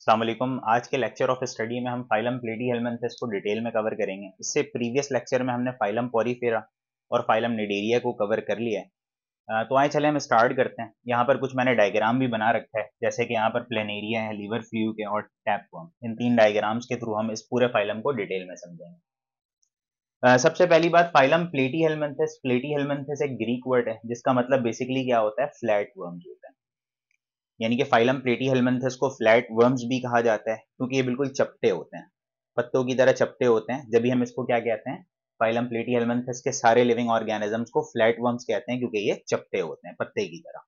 अस्सलाम वालेकुम। आज के लेक्चर ऑफ स्टडी में हम फाइलम प्लेटीहेल्मिन्थेस को डिटेल में कवर करेंगे। इससे प्रीवियस लेक्चर में हमने फाइलम पॉरीफेरा और फाइलम निडेरिया को कवर कर लिया है। तो आए चले हम स्टार्ट करते हैं। यहाँ पर कुछ मैंने डायग्राम भी बना रखा है, जैसे कि यहाँ पर प्लेनेरिया है, लीवर फ्लूक है और टैपवर्म। इन तीन डायग्राम्स के थ्रू हम इस पूरे फाइलम को डिटेल में समझेंगे। सबसे पहली बात, फाइलम प्लेटीहेल्मिन्थेस। प्लेटीहेल्मिन्थेस एक ग्रीक वर्ड है जिसका मतलब बेसिकली क्या होता है, फ्लैट वर्म्स होता है। यानी कि फाइलम प्लेटीहेल्मिन्थेस को फ्लैट वर्म्स भी कहा जाता है क्योंकि ये बिल्कुल चपटे होते हैं, पत्तों की तरह चपटे होते हैं। जब भी हम इसको क्या कहते हैं, फाइलम प्लेटीहेल्मिन्थेस के सारे लिविंग ऑर्गेनिजम्स को फ्लैट वर्म्स कहते हैं क्योंकि ये चपटे होते हैं, पत्ते की तरह।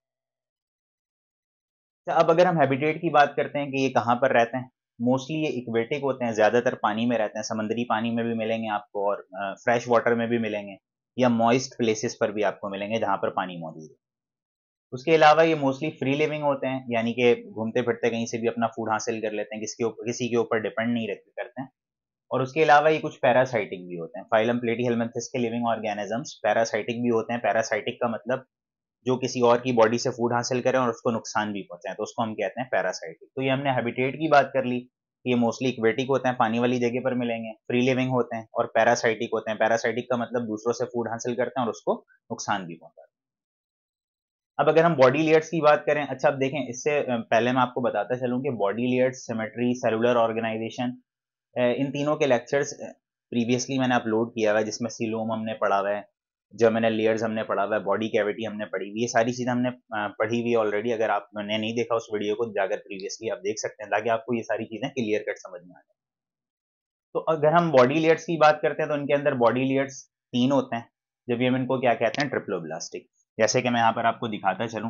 तो अब अगर हम हैबिटेट की बात करते हैं कि ये कहाँ पर रहते हैं, मोस्टली ये इक्वेटिक होते हैं, ज्यादातर पानी में रहते हैं। समुद्री पानी में भी मिलेंगे आपको और फ्रेश वाटर में भी मिलेंगे, या मॉइस्ट प्लेसेस पर भी आपको मिलेंगे जहां पर पानी मौजूद है। उसके अलावा ये मोस्टली फ्री लिविंग होते हैं, यानी कि घूमते फिरते कहीं से भी अपना फूड हासिल कर लेते हैं, किसी के ऊपर डिपेंड नहीं करते हैं। और उसके अलावा ये कुछ पैरासाइटिक भी होते हैं। फाइलम प्लेटीहेल्मिन्थेस के लिविंग ऑर्गेनिजम्स पैरासाइटिक भी होते हैं। पैरासाइटिक का मतलब जो किसी और की बॉडी से फूड हासिल करें और उसको नुकसान भी पहुंचाए, तो उसको हम कहते हैं पैरासाइटिक। तो ये हमने हैबिटेट की बात कर ली, ये मोस्टली इक्वेटिक होते हैं, पानी वाली जगह पर मिलेंगे, फ्री लिविंग होते हैं और पैरासाइटिक होते हैं। पैरासाइटिक का मतलब दूसरों से फूड हासिल करते हैं और उसको नुकसान भी पहुंचाते हैं। अब अगर हम बॉडी लेयर्स की बात करें, अच्छा अब देखें, इससे पहले मैं आपको बताता चलूं कि body layers, symmetry, cellular organization, इन तीनों के लेक्चर्स प्रीवियसली मैंने अपलोड किया हुआ है, जिसमें सीलोम हमने पढ़ा हुआ है, जर्मिनल लेयर्स हमने पढ़ा हुआ है, बॉडी कैविटी हमने पढ़ी हुई है। ये सारी चीजें हमने पढ़ी हुई है ऑलरेडी। अगर आपने नहीं देखा उस वीडियो को, जाकर प्रीवियसली आप देख सकते हैं ताकि आपको ये सारी चीजें क्लियर कट समझ में आ जाए। तो अगर हम बॉडी लेयर्स की बात करते हैं तो इनके अंदर बॉडी लेयर्स तीन होते हैं, जब भी हम इनको क्या कहते हैं, ट्रिप्लोब्लास्टिक। जैसे कि मैं यहाँ पर आपको दिखाता चलूं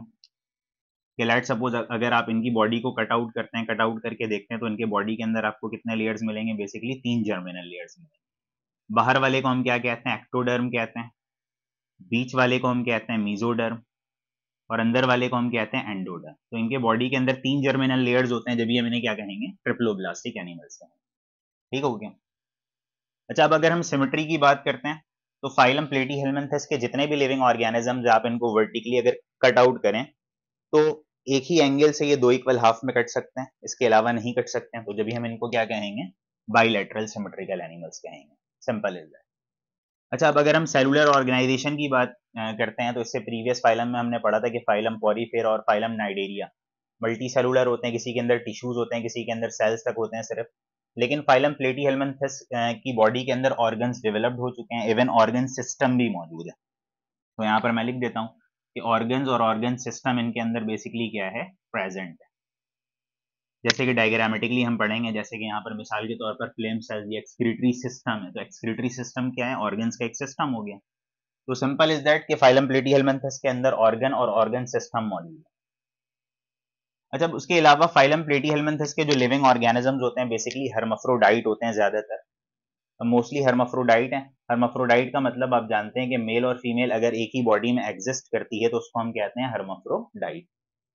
कि लेट सपोज अगर आप इनकी बॉडी को कट आउट करते हैं, कट आउट करके देखते हैं, तो इनके बॉडी के अंदर आपको कितने लेयर्स मिलेंगे, बेसिकली तीन जर्मिनल लेयर्स मिलेंगे। बाहर वाले को हम क्या कहते हैं, एक्टोडर्म कहते हैं। बीच वाले को हम कहते हैं मीजोडर्म। और अंदर वाले को हम कहते हैं एंडोडर्म। तो इनके बॉडी के अंदर तीन जर्मिनल लेयर्स होते हैं, जब भी हम इन्हें क्या कहेंगे, ट्रिप्लोब्लास्टिक एनिमल्स कहेंगे। ठीक हो गया। अच्छा, अब अगर हम सिमेट्री की बात करते हैं तो फाइलम प्लेटीहेल्मिन्थेस के जितने भी लिविंग ऑर्गेनिजम्स, आप इनको वर्टिकली अगर कट आउट करें तो एक ही एंगल से ये दो इक्वल हाफ में कट सकते हैं, इसके अलावा नहीं कट सकते हैं। तो जब भी हम इनको क्या कहेंगे, बाइलेटरल सिमेट्रिकल एनिमल्स कहेंगे। Simple is that. अच्छा, अब अगर हम सेलुलर ऑर्गेनाइजेशन की बात करते हैं तो इससे प्रीवियस फाइलम में हमने पढ़ा था कि फाइलम पॉरीफेरा और फाइलम नाइडेरिया मल्टी सेलुलर होते हैं, किसी के अंदर टिश्यूज होते हैं, किसी के अंदर सेल्स तक होते हैं सिर्फ। लेकिन फाइलम प्लेटीहेल्मिन्थेस की बॉडी के अंदर ऑर्गन्स डेवलप्ड हो चुके हैं, इवन ऑर्गन सिस्टम भी मौजूद है। तो यहाँ पर मैं लिख देता हूँ कि ऑर्गन्स और ऑर्गन सिस्टम इनके अंदर बेसिकली क्या है, प्रेजेंट है। जैसे कि डायग्रामेटिकली हम पढ़ेंगे, जैसे कि यहाँ पर मिसाल के तौर पर फ्लेम सेल्स, ये एक्सक्रीटरी सिस्टम है। तो एक्सक्रीटरी सिस्टम क्या है, ऑर्गन्स का एक सिस्टम हो गया। तो सिंपल इज दैट कि फाइलम प्लेटीहेल्मिन्थेस के अंदर ऑर्गन और ऑर्गन सिस्टम मौजूद है। अच्छा, उसके अलावा फाइलम प्लेटीहेल्मिन्थेस के जो लिविंग ऑर्गेनिजम्स होते हैं बेसिकली हर्माफ्रोडाइट होते हैं ज्यादातर, मोस्टली हर्माफ्रोडाइट हैं। हर्माफ्रोडाइट का मतलब आप जानते हैं कि मेल और फीमेल अगर एक ही बॉडी में एग्जिस्ट करती है तो उसको हम कहते हैं हर्माफ्रोडाइट।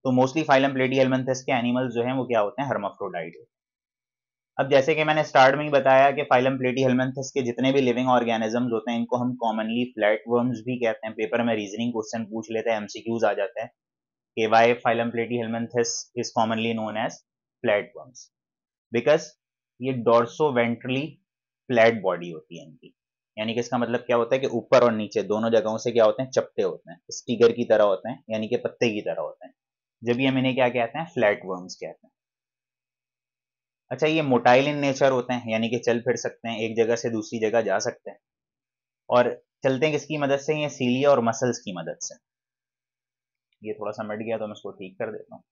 तो मोस्टली फाइलम प्लेटीहेल्मिन्थेस के एनिमल्स जो हैं वो क्या होते हैं, हर्माफ्रोडाइट होते हैं। अब जैसे कि मैंने स्टार्ट में ही बताया कि फाइलम प्लेटीहेल्मिन्थेस के जितने भी लिविंग ऑर्गेनिजम्स होते हैं इनको हम कॉमनली फ्लैट वर्म्स भी कहते हैं। पेपर में रीजनिंग क्वेश्चन पूछ लेते हैं, एमसीक्यूज आ जाता है कि why phylum platyhelminthes is commonly known as flat worms, because ये डोर्सो वेंट्रली फ्लैट बॉडी होती है इनकी। यानी कि इसका मतलब क्या होता है कि ऊपर और नीचे दोनों जगहों से क्या होते हैं, चपटे होते हैं, स्टिगर की तरह होते हैं, यानी कि पत्ते की तरह होते हैं। जब भी हम इन्हें क्या कहते हैं, फ्लैट वर्म्स कहते हैं। अच्छा, ये मोटाइल इन नेचर होते हैं, यानी कि चल फिर सकते हैं, एक जगह से दूसरी जगह जा सकते हैं। और चलते हैं किसकी मदद से, ये सीलिया और मसल्स की मदद से। ये थोड़ा सा मिट गया तो मैं इसको ठीक कर देता हूँ।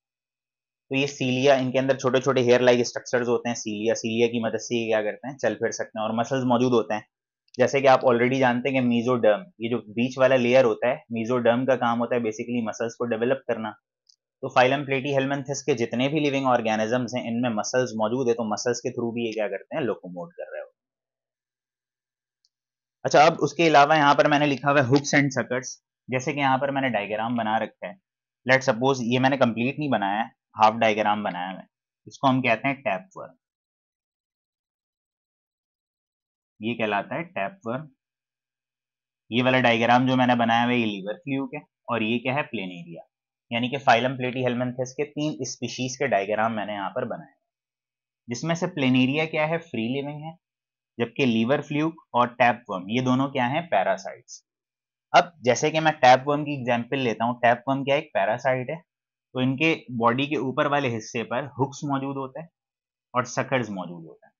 तो ये सीलिया, इनके अंदर छोटे छोटे हेयर लाइक स्ट्रक्चर्स होते हैं। सीलिया, सीलिया की मदद से ये क्या करते हैं, चल फिर सकते हैं। और मसल्स मौजूद होते हैं, जैसे कि आप ऑलरेडी जानते हैं कि मीजोडर्म, ये जो बीच वाला लेयर होता है, मीजोडर्म का काम होता है बेसिकली मसल्स को डेवलप करना। तो फाइलम प्लेटीहेल्मिन्थेस के जितने भी लिविंग ऑर्गेनिजम्स हैं इनमें मसल्स मौजूद है, तो मसल्स के थ्रू भी ये क्या करते हैं, लोकोमोट कर रहे हो। अच्छा, अब उसके अलावा यहाँ पर मैंने लिखा हुआ है हुक्स एंड सकर्स। जैसे कि यहाँ पर मैंने डायग्राम बना रखा है। लेट सपोज ये मैंने कंप्लीट नहीं बनाया है, हाफ डायग्राम बनाया है। इसको हम कहते हैं टैप वर्म। ये कहलाता है टैप वर्म। ये वाला डायग्राम जो मैंने बनाया हुआ है ये लीवर फ्लूक है, और ये क्या है, प्लेनेरिया। यानी कि फाइलम प्लेटीहेल्मिन्थेस के तीन स्पीशीज के डायग्राम मैंने यहाँ पर बनाए। जिसमें से प्लेनेरिया क्या है, फ्री लिविंग है, जबकि लीवर फ्लूक और टैपवर्म ये दोनों क्या हैं, पैरासाइट्स। अब जैसे कि मैं टैपवर्म की एग्जांपल लेता हूं, टैपवर्म क्या एक पैरासाइट है, तो इनके बॉडी के ऊपर वाले हिस्से पर हुक्स मौजूद होते हैं और सकर्स मौजूद होते हैं,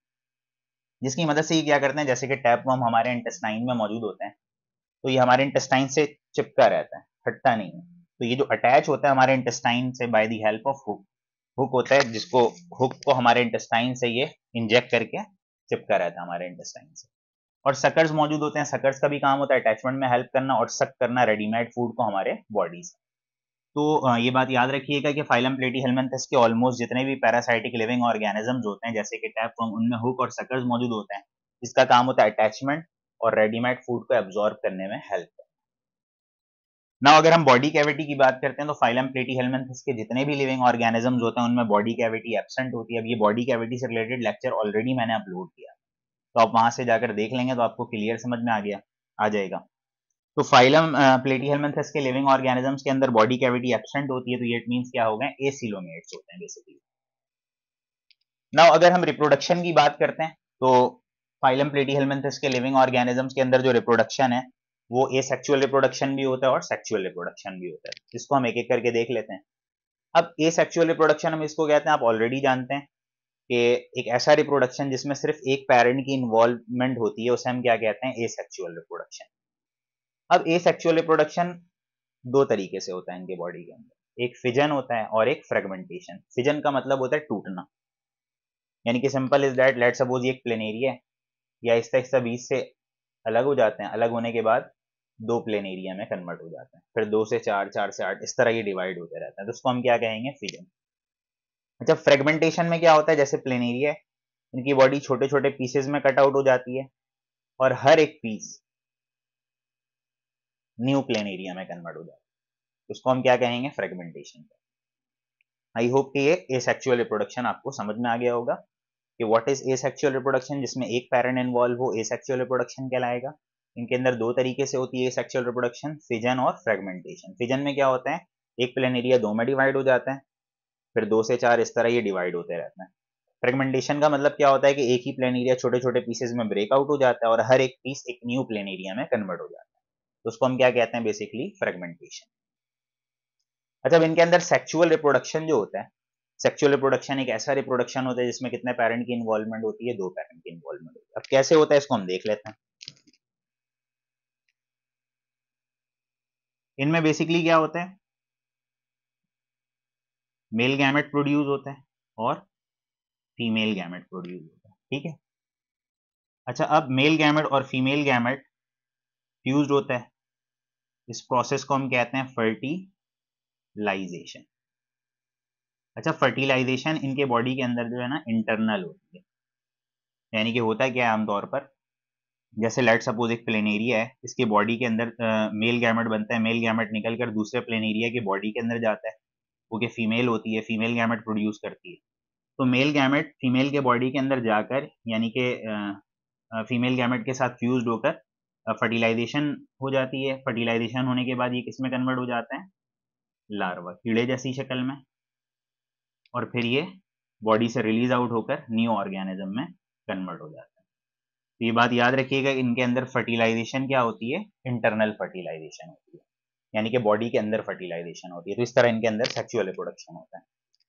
जिसकी मदद से ये क्या करते हैं, जैसे कि टैपवर्म हमारे इंटेस्टाइन में मौजूद होते हैं, तो ये हमारे इंटेस्टाइन से चिपका रहता है, हटता नहीं है। तो ये जो अटैच होता है हमारे इंटेस्टाइन से by the help of hook, hook होता है जिसको, हुक को हमारे इंटेस्टाइन से ये इंजेक्ट करके चिपका रहता है हमारे इंटेस्टाइन से। और सकर्स मौजूद होते हैं, सकर्स का भी काम होता है अटैचमेंट में हेल्प करना और सक करना रेडीमेड फूड को हमारे बॉडी से। तो ये बात याद रखिएगा कि फाइलम प्लेटीहेल्मिन्थस के ऑलमोस्ट जितने भी पैरासाइटिक लिविंग ऑर्गेनिजम्स होते हैं, जैसे कि टैपवर्म, उनमें हुक और सकर्स मौजूद होते हैं, जिसका काम होता है अटैचमेंट और रेडीमेड फूड को एब्जॉर्ब करने में हेल्प करना। ना अगर हम बॉडी कैविटी की बात करते हैं, तो फाइलम प्लेटीहेल्मिन्थस के जितने भी लिविंग ऑर्गेनिजम्स होते हैं उनमें बॉडी कैविटी एब्सेंट होती है। अब ये बॉडी कैविटी से रिलेटेड लेक्चर ऑलरेडी मैंने अपलोड किया, तो आप वहां से जाकर देख लेंगे तो आपको क्लियर समझ में आ जाएगा। तो फाइलम प्लेटीहेल्मिन्थस के लिविंग ऑर्गेनिजम्स के अंदर बॉडी कैविटी एब्सेंट होती है, तो ये इट मींस क्या हो गए, एसिलोमेट्स होते हैं बेसिकली। नाउ अगर हम रिप्रोडक्शन की बात करते हैं, तो फाइलम प्लेटीहेल्मिन्थस के लिविंग ऑर्गेनिजम्स के अंदर जो रिप्रोडक्शन है वो एसेक्सुअल रिप्रोडक्शन भी होता है और सेक्सुअल रिप्रोडक्शन भी होता है, जिसको हम एक एक करके देख लेते हैं। अब एसेक्सुअल रिप्रोडक्शन हम इसको कहते हैं, आप ऑलरेडी जानते हैं कि एक ऐसा रिप्रोडक्शन जिसमें सिर्फ एक पेरेंट की इन्वॉल्वमेंट होती है उसे हम क्या कहते हैं, एसेक्सुअल रिप्रोडक्शन। अब एसेक्सुअल रिप्रोडक्शन दो तरीके से होता है इनके बॉडी के अंदर, एक फिजन होता है और एक फ्रेगमेंटेशन। फिजन का मतलब होता है टूटना, यानी कि simple is that, let suppose ये एक प्लेनेरिया है, या आहिस्ता आहिस्ता बीच से अलग हो जाते हैं, अलग होने के बाद दो प्लेन एरिया में कन्वर्ट हो जाते हैं, फिर 2 से 4, 4 से 8, इस तरह ये डिवाइड होते रहते हैं, तो उसको हम क्या कहेंगे, फिजन। अच्छा, फ्रेगमेंटेशन में क्या होता है, जैसे प्लेन एरिया है, इनकी बॉडी छोटे छोटे पीसेज में कट आउट हो जाती है और हर एक पीस न्यू प्लेन एरिया में कन्वर्ट हो जाता है, उसको हम क्या कहेंगे, फ्रेगमेंटेशन। आई होप कि ये एसेक्सुअल रिप्रोडक्शन आपको समझ में आ गया होगा कि व्हाट इज एसेक्सुअल रिप्रोडक्शन, जिसमें एक पेरेंट इन्वॉल्व हो, एसेक्सुअल रिप्रोडक्शन कहलाएगा। इनके अंदर दो तरीके से होती है एसेक्सुअल रिप्रोडक्शन, फिजन और फ्रेगमेंटेशन। फिजन में क्या होता है, एक प्लेन एरिया दो में डिवाइड हो जाता है, फिर 2 से 4 इस तरह ये डिवाइड होते रहते हैं। फ्रेगमेंटेशन का मतलब क्या होता है कि एक ही प्लेन एरिया छोटे छोटे पीसेज में ब्रेकआउट हो जाता है और हर एक पीस एक न्यू प्लेन एरिया में कन्वर्ट हो जाता है, तो उसको हम क्या कहते हैं, बेसिकली फ्रेगमेंटेशन। अच्छा, अब इनके अंदर सेक्सुअल रिप्रोडक्शन जो होता है, सेक्सुअल रिप्रोडक्शन एक ऐसा रिप्रोडक्शन होता है जिसमें कितने पेरेंट की इन्वॉल्वमेंट होती है, दो पेरेंट की इन्वॉल्वमेंट होती है। अब कैसे होता है इसको हम देख लेते हैं। इनमें बेसिकली क्या होता है, मेल गैमेट प्रोड्यूस होता है और फीमेल गैमेट प्रोड्यूस होता है, ठीक है। अच्छा, अब मेल गैमेट और फीमेल गैमेट फ्यूज्ड होता है, इस प्रोसेस को हम कहते हैं फर्टिलाइजेशन। अच्छा, फर्टिलाइजेशन इनके बॉडी के अंदर जो है ना इंटरनल होती है, यानी कि होता है क्या है आमतौर पर, जैसे लेट सपोज एक प्लेनेरिया है, इसके बॉडी के अंदर मेल गैमेट बनता है, मेल गैमेट निकल कर दूसरे प्लेनेरिया की बॉडी के अंदर जाता है, वो कि फीमेल होती है, फीमेल गैमेट प्रोड्यूस करती है। तो मेल गैमेट फीमेल के बॉडी के अंदर जाकर, यानी कि फीमेल गैमेट के साथ फ्यूज्ड होकर फर्टिलाइजेशन हो जाती है। फर्टिलाइजेशन होने के बाद ये किसमें कन्वर्ट हो जाता है, लार्वा, कीड़े जैसी शक्ल में, और फिर ये बॉडी से रिलीज आउट होकर न्यू ऑर्गेनिज्म में कन्वर्ट हो जाता है। तो ये बात याद रखिएगा, इनके अंदर फर्टिलाइजेशन क्या होती है, इंटरनल फर्टिलाइजेशन होती है, यानी कि बॉडी के अंदर फर्टिलाइजेशन होती है। तो इस तरह इनके अंदर सेक्सुअल रिप्रोडक्शन होता है।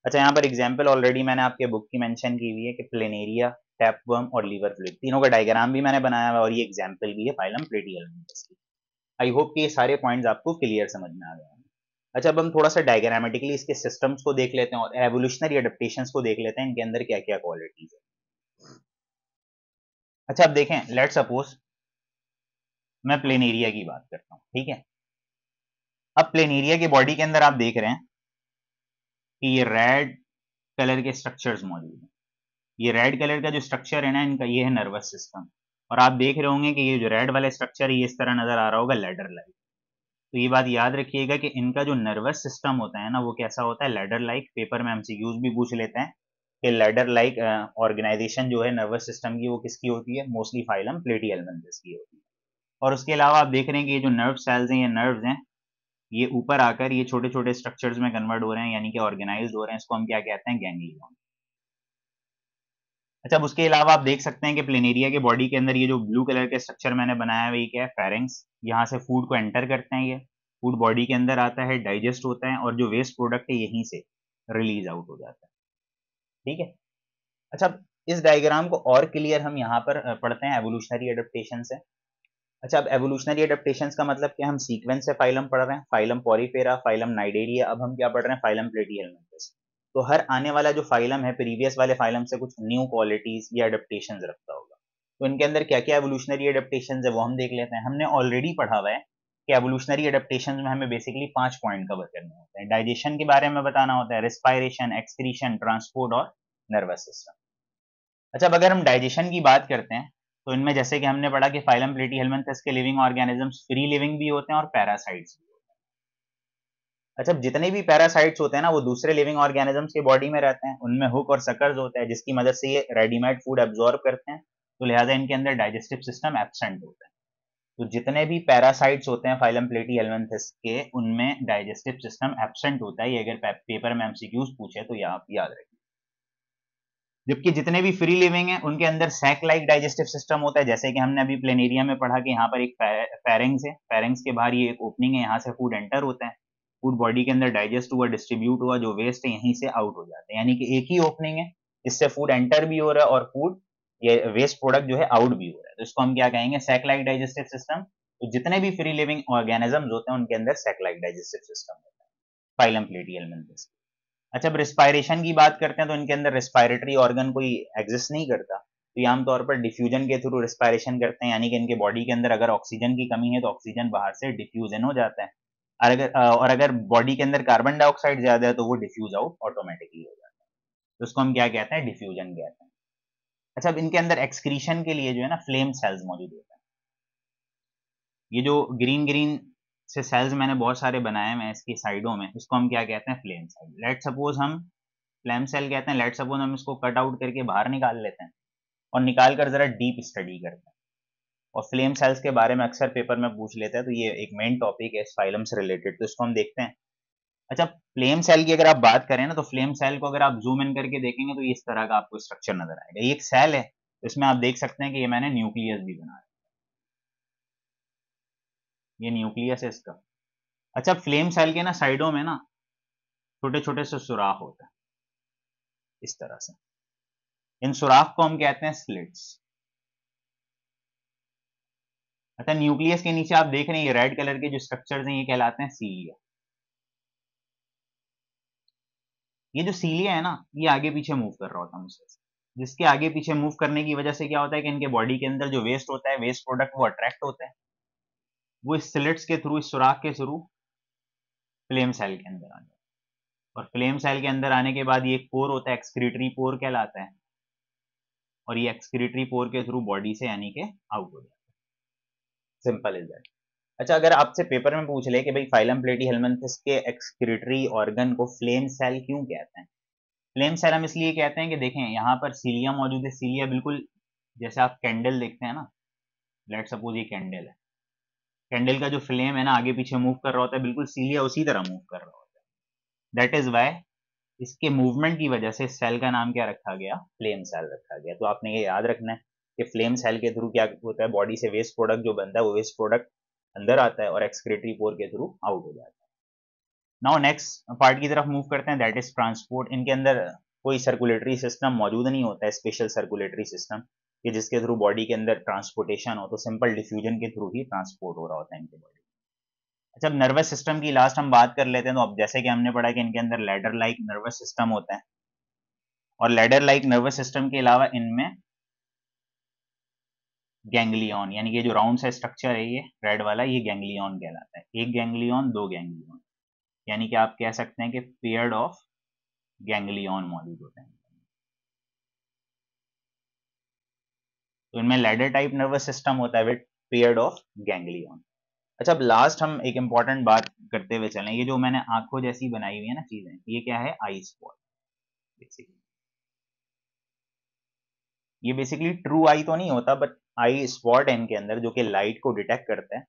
अच्छा, यहाँ पर एग्जाम्पल ऑलरेडी मैंने आपके बुक की मेंशन की हुई है कि प्लेनेरिया, टैपवर्म और लीवर फ्लूइड, तीनों का डायग्राम भी मैंने बनाया हुआ है और ये एग्जाम्पल भी है फाइलम प्लेटीहेल्मिन्थस की। आई होप कि ये सारे पॉइंट्स आपको क्लियर समझ में आ गए हैं। अच्छा, अब हम थोड़ा सा डायग्रामेटिकली इसके सिस्टम्स को देख लेते हैं और एवोल्यूशनरी एडेप्टेशंस को देख लेते हैं, इनके अंदर क्या क्या क्वालिटीज है। अच्छा, अब देखें, लेट सपोज मैं प्लेनेरिया की बात करता हूँ, ठीक है। अब प्लेनेरिया की बॉडी के अंदर आप देख रहे हैं कि ये रेड कलर के स्ट्रक्चर्स मौजूद हैं। ये रेड कलर का जो स्ट्रक्चर है ना इनका, ये है नर्वस सिस्टम। और आप देख रहे होंगे कि ये जो रेड वाला स्ट्रक्चर है ये इस तरह नजर आ रहा होगा, लैडर लाइक। तो ये बात याद रखिएगा कि इनका जो नर्वस सिस्टम होता है ना वो कैसा होता है, लैडर लाइक। पेपर में एमसीक्यूज भी पूछ लेते हैं कि लैडर लाइक ऑर्गेनाइजेशन जो है नर्वस सिस्टम की वो किसकी होती है, मोस्टली फाइलम प्लेटीहेल्मिन्थस की होती है। और उसके अलावा आप देख रहे हैं कि ये जो नर्व सेल्स हैं, ये नर्व्स हैं, ये ऊपर आकर ये छोटे छोटे स्ट्रक्चर्स में कन्वर्ट हो रहे हैं, यानी कि ऑर्गेनाइज हो रहे हैं, इसको हम क्या कहते हैं, गैंग्लियन। अच्छा, अब उसके अलावा आप देख सकते हैं कि प्लेनेरिया के बॉडी के अंदर ये जो ब्लू कलर के स्ट्रक्चर मैंने बनाया है ये क्या है, फेरेंक्स। यहाँ से फूड को एंटर करते हैं, ये फूड बॉडी के अंदर आता है, डाइजेस्ट होता है और जो वेस्ट प्रोडक्ट है यहीं से रिलीज आउट हो जाता है। ठीक है। अच्छा, अब इस डायग्राम को और क्लियर हम यहाँ पर पढ़ते हैं एवोल्यूशनरी एडेप्टेशन से। अच्छा, अब एवोल्यूशनरी एडेप्टेशंस का मतलब क्या, हम सीक्वेंस से फाइलम पढ़ रहे हैं, फाइलम पॉरीफेरा, फाइलम नाइडेरिया, अब हम क्या पढ़ रहे हैं, फाइलम प्लेटिहेल्मिन्थस। तो हर आने वाला जो फाइलम है प्रीवियस वाले फाइलम से कुछ न्यू क्वालिटीज या एडेप्टेशंस रखता होगा। तो इनके अंदर क्या क्या एवोल्यूशनरी एडेप्टेशंस है वो हम देख लेते हैं। हमने ऑलरेडी पढ़ा हुआ है कि एवोल्यूशनरी एडेप्टेशंस में हमें बेसिकली 5 पॉइंट कवर करने होते हैं। डाइजेशन के बारे में बताना होता है, रेस्पायरेशन, एक्सक्रीशन, ट्रांसपोर्ट और नर्वस सिस्टम। अच्छा, अब अगर हम डाइजेशन की बात करते हैं तो इनमें जैसे कि हमने पढ़ा कि फाइलम प्लेटिहेल्मिन्थस के लिविंग ऑर्गेनिजम्स फ्री लिविंग भी होते हैं और पैरासाइट्स भी होते हैं। अच्छा, जितने भी पैरासाइट्स होते हैं ना वो दूसरे लिविंग ऑर्गेनिजम्स के बॉडी में रहते हैं, उनमें हुक और सकर्स होते हैं जिसकी मदद से ये रेडीमेड फूड एब्जॉर्ब करते हैं, तो लिहाजा इनके अंदर डाइजेस्टिव सिस्टम एब्सेंट होता है। तो जितने भी पैरासाइट्स होते हैं फाइलम प्लेटिहेल्मिन्थस के उनमें डाइजेस्टिव सिस्टम एब्सेंट होता है। ये अगर पेपर में एमसीक्यूज पूछे तो ये आप याद रखें। जबकि जितने भी फ्री लिविंग है उनके अंदर सैक लाइक डाइजेस्टिव सिस्टम होता है, जैसे कि हमने अभी प्लेनेरिया में पढ़ा कि यहाँ पर एक फेरेंक्स है, फेरेंक्स के बाहर ये एक ओपनिंग है, यहाँ से फूड एंटर होता है, फूड बॉडी के अंदर डाइजेस्ट हुआ, डिस्ट्रीब्यूट हुआ, जो वेस्ट है यहीं से आउट हो जाते हैं, यानी कि एक ही ओपनिंग है जिससे फूड एंटर भी हो रहा है और फूड ये वेस्ट प्रोडक्ट जो है आउट भी हो रहा है। तो इसको हम क्या कहेंगे, सैक लाइक डाइजेस्टिव सिस्टम। तो जितने भी फ्री लिविंग ऑर्गेनिजम्स होते हैं उनके अंदर सैक लाइक डाइजेस्टिव सिस्टम होता है, फाइलम प्लेटिहेल्मिन्थस। अच्छा, अब रिस्पायरेशन की बात करते हैं तो इनके अंदर रिस्पायरेटरी ऑर्गन कोई एग्जिस्ट नहीं करता, तो ये आमतौर पर डिफ्यूजन के थ्रू रिस्पायरेशन करते हैं, यानी कि इनके बॉडी के अंदर अगर ऑक्सीजन की कमी है तो ऑक्सीजन बाहर से डिफ्यूजन हो जाता है, और अगर बॉडी के अंदर कार्बन डाइऑक्साइड ज्यादा है तो वो डिफ्यूज आउट ऑटोमेटिकली हो जाता है। तो उसको हम क्या कहते हैं, डिफ्यूजन कहते हैं। अच्छा, अब इनके अंदर एक्सक्रीशन के लिए जो है ना फ्लेम सेल्स मौजूद होते हैं। ये जो ग्रीन ग्रीन से सेल्स मैंने बहुत सारे बनाए हैं इसकी साइडों में, इसको हम क्या कहते हैं, फ्लेम सेल। लेट सपोज हम फ्लेम सेल कहते हैं, लेट सपोज हम इसको कट आउट करके बाहर निकाल लेते हैं और निकाल कर जरा डीप स्टडी करते हैं और फ्लेम सेल्स के बारे में अक्सर पेपर में पूछ लेते हैं, तो ये एक मेन टॉपिक है फाइलम से रिलेटेड, तो इसको हम देखते हैं। अच्छा, फ्लेम सेल की अगर आप बात करें ना तो फ्लेम सेल को अगर आप जूम इन करके देखेंगे तो ये इस तरह का आपको स्ट्रक्चर नजर आएगा। ये एक सेल है, इसमें आप देख सकते हैं कि ये मैंने न्यूक्लियस भी बनाया, ये न्यूक्लियस है इसका। अच्छा, फ्लेम सेल के ना साइडों में ना छोटे छोटे से सुराख होते हैं इस तरह से, इन सुराख को हम कहते हैं स्लिट्स। अच्छा, न्यूक्लियस के नीचे आप देख रहे हैं ये रेड कलर के जो स्ट्रक्चर्स हैं ये कहलाते हैं सीलिया। ये जो सीलिया है ना ये आगे पीछे मूव कर रहा होता है मुझसे, जिसके आगे पीछे मूव करने की वजह से क्या होता है कि इनके बॉडी के अंदर जो वेस्ट होता है, वेस्ट प्रोडक्ट वो अट्रैक्ट होता है, वो इस स्लिट्स के थ्रू, इस सुराख के थ्रू फ्लेम सेल के अंदर आ जाता है। और फ्लेम सेल के अंदर आने के बाद ये एक पोर होता है, एक्सक्रीटरी पोर कहलाता है, और ये एक्सक्रीटरी पोर के थ्रू बॉडी से यानी कि आउट हो जाता है। Simple is that. अच्छा, अगर आपसे पेपर में पूछ ले कि भाई फाइलम प्लेटिहेल्मिन्थस के एक्सक्रीटरी ऑर्गन को फ्लेम सेल क्यों कहते हैं, फ्लेम सेल हम इसलिए कहते हैं कि देखें यहाँ पर सीलिया मौजूद है, सीलिया बिल्कुल जैसे आप कैंडल देखते हैं ना, लेट सपोज ये कैंडल है, कैंडल का जो फ्लेम है ना आगे पीछे मूव कर रहा होता है, बिल्कुल सीलिया उसी तरह मूव कर रहा होता है। दैट इज वाई इसके मूवमेंट की वजह से इस सेल का नाम क्या रखा गया, फ्लेम सेल रखा गया। तो आपने ये याद रखना है कि फ्लेम सेल के थ्रू क्या होता है, बॉडी से वेस्ट प्रोडक्ट जो बनता है वो वेस्ट प्रोडक्ट अंदर आता है और एक्सक्रीटरी पोर के थ्रू आउट हो जाता है। नाउ नेक्स्ट पार्ट की तरफ मूव करते हैं, दैट इज ट्रांसपोर्ट। इनके अंदर कोई सर्कुलेटरी सिस्टम मौजूद नहीं होता है, स्पेशल सर्कुलेटरी सिस्टम कि जिसके थ्रू बॉडी के अंदर ट्रांसपोर्टेशन हो, तो सिंपल डिफ्यूजन के थ्रू ही ट्रांसपोर्ट हो रहा होता है इनके बॉडी। अच्छा, अब नर्वस सिस्टम की लास्ट हम बात कर लेते हैं, तो अब जैसे कि हमने पढ़ा कि इनके अंदर लैडर लाइक नर्वस सिस्टम होता है, और लैडर लाइक नर्वस सिस्टम के अलावा इनमें गैंग्लियन, यानी कि जो राउंड सा स्ट्रक्चर है ये रेड वाला, ये गैंग्लियन कहलाता है। एक गैंग्लियन, दो गैंग्लियन, यानी कि आप कह सकते हैं कि पेयर्ड ऑफ गैंग्लियन मौजूद होते हैं। तो इनमें लैडर टाइप नर्वस सिस्टम होता है विद पेयर्ड ऑफ गैंग्लियन। अच्छा, अब लास्ट हम एक इंपॉर्टेंट बात करते हुए चलें, ये जो मैंने आंखों जैसी बनाई हुई है ना चीजें, ये क्या है, आई स्पॉट। बेसिकली ये बेसिकली ट्रू आई तो नहीं होता, बट आई स्पॉट है इनके अंदर जो कि लाइट को डिटेक्ट करता है,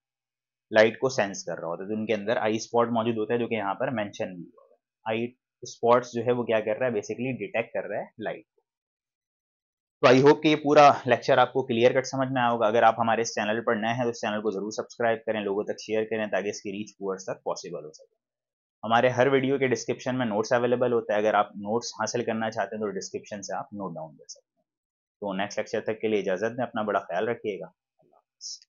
लाइट को सेंस कर रहा होता है, तो इनके अंदर आई स्पॉट मौजूद होता है जो कि यहाँ पर मेंशन भी हुआ है। आई स्पॉट्स जो है वो क्या कर रहा है, बेसिकली डिटेक्ट कर रहा है लाइट। तो आई होप कि ये पूरा लेक्चर आपको क्लियर कट समझ में आया होगा। अगर आप हमारे इस चैनल पर नए हैं तो इस चैनल को जरूर सब्सक्राइब करें, लोगों तक शेयर करें ताकि इसकी रीच व्यूअर्स तक पॉसिबल हो सके। हमारे हर वीडियो के डिस्क्रिप्शन में नोट्स अवेलेबल होता है, अगर आप नोट्स हासिल करना चाहते हैं तो डिस्क्रिप्शन से आप नोट डाउन कर सकते हैं। तो नेक्स्ट लेक्चर तक के लिए इजाजत दें, अपना बड़ा ख्याल रखिएगा। अल्लाह हाफ़िज़।